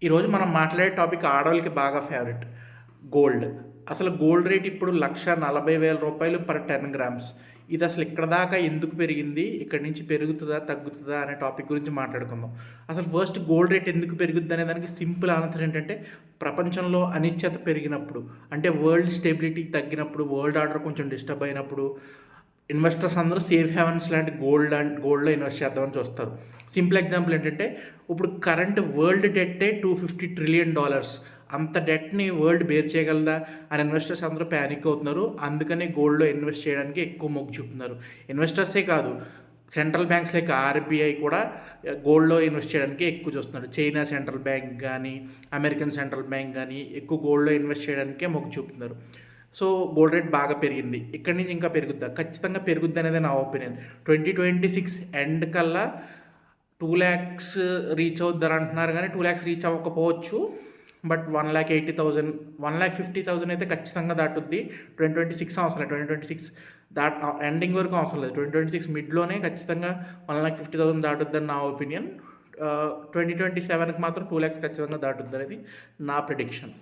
ఈరోజు మనం మాట్లాడే టాపిక్ ఆడవాళ్ళకి బాగా ఫేవరెట్ గోల్డ్. అసలు గోల్డ్ రేట్ ఇప్పుడు రూ. 1,40,000 పర్ 10 గ్రామ్స్. ఇది అసలు ఇక్కడ దాకా ఎందుకు పెరిగింది? ఇక్కడి నుంచి పెరుగుతుందా? తగ్గుతుందా? అనే టాపిక్ గురించి మాట్లాడుకుందాం. అసలు ఫస్ట్ గోల్డ్ రేట్ ఎందుకు పెరుగుద్ది అనే దానికి సింపుల్ ఆన్సర్ ఏంటంటే ప్రపంచంలో అనిశ్చిత పెరిగినప్పుడు, అంటే వరల్డ్ స్టెబిలిటీ తగ్గినప్పుడు, వరల్డ్ ఆర్డర్ కొంచెం డిస్టర్బ్ అయినప్పుడు ఇన్వెస్టర్స్ అందరూ సేఫ్ హెవెన్స్ లాంటి గోల్డ్లో ఇన్వెస్ట్ చేద్దామని చూస్తారు. సింపుల్ ఎగ్జాంపుల్ ఏంటంటే ఇప్పుడు కరెంట్ వరల్డ్ డెట్టే $250 ట్రిలియన్. అంత డెట్ని వరల్డ్ బేర్ చేయగలదా అని ఇన్వెస్టర్స్ అందరూ ప్యానిక్ అవుతున్నారు. అందుకనే గోల్డ్లో ఇన్వెస్ట్ చేయడానికి ఎక్కువ మొగ్గు చూపుతున్నారు. ఇన్వెస్టర్సే కాదు, సెంట్రల్ బ్యాంక్స్ లైక్ ఆర్బీఐ కూడా గోల్డ్లో ఇన్వెస్ట్ చేయడానికి ఎక్కువ చూస్తున్నారు. చైనా సెంట్రల్ బ్యాంక్ కానీ, అమెరికన్ సెంట్రల్ బ్యాంక్ కానీ ఎక్కువ గోల్డ్లో ఇన్వెస్ట్ చేయడానికే మొగ్గు చూపుతున్నారు. సో గోల్డ్ రేట్ బాగా పెరిగింది. ఇక్కడి నుంచి ఇంకా పెరుగుద్దా? ఖచ్చితంగా పెరుగుద్ది అనేది నా ఒపీనియన్. 2026 ఎండ్ కల్లా 2 lakhs రీచ్ అవుద్దని అంటున్నారు, కానీ 2 lakhs రీచ్ అవ్వకపోవచ్చు. బట్ 1,80,000, 1,50,000 అయితే ఖచ్చితంగా దాటుద్ది. 2026 అవసరం లేదు, 2026 ఎండింగ్ వరకు అవసరం లేదు, 2026 మిడ్లోనే ఖచ్చితంగా 1,50,000 దాటుద్దని నా ఒపీనియన్. 2027కి మాత్రం 2 lakhs ఖచ్చితంగా దాటుద్ది అనేది నా ప్రిడిక్షన్.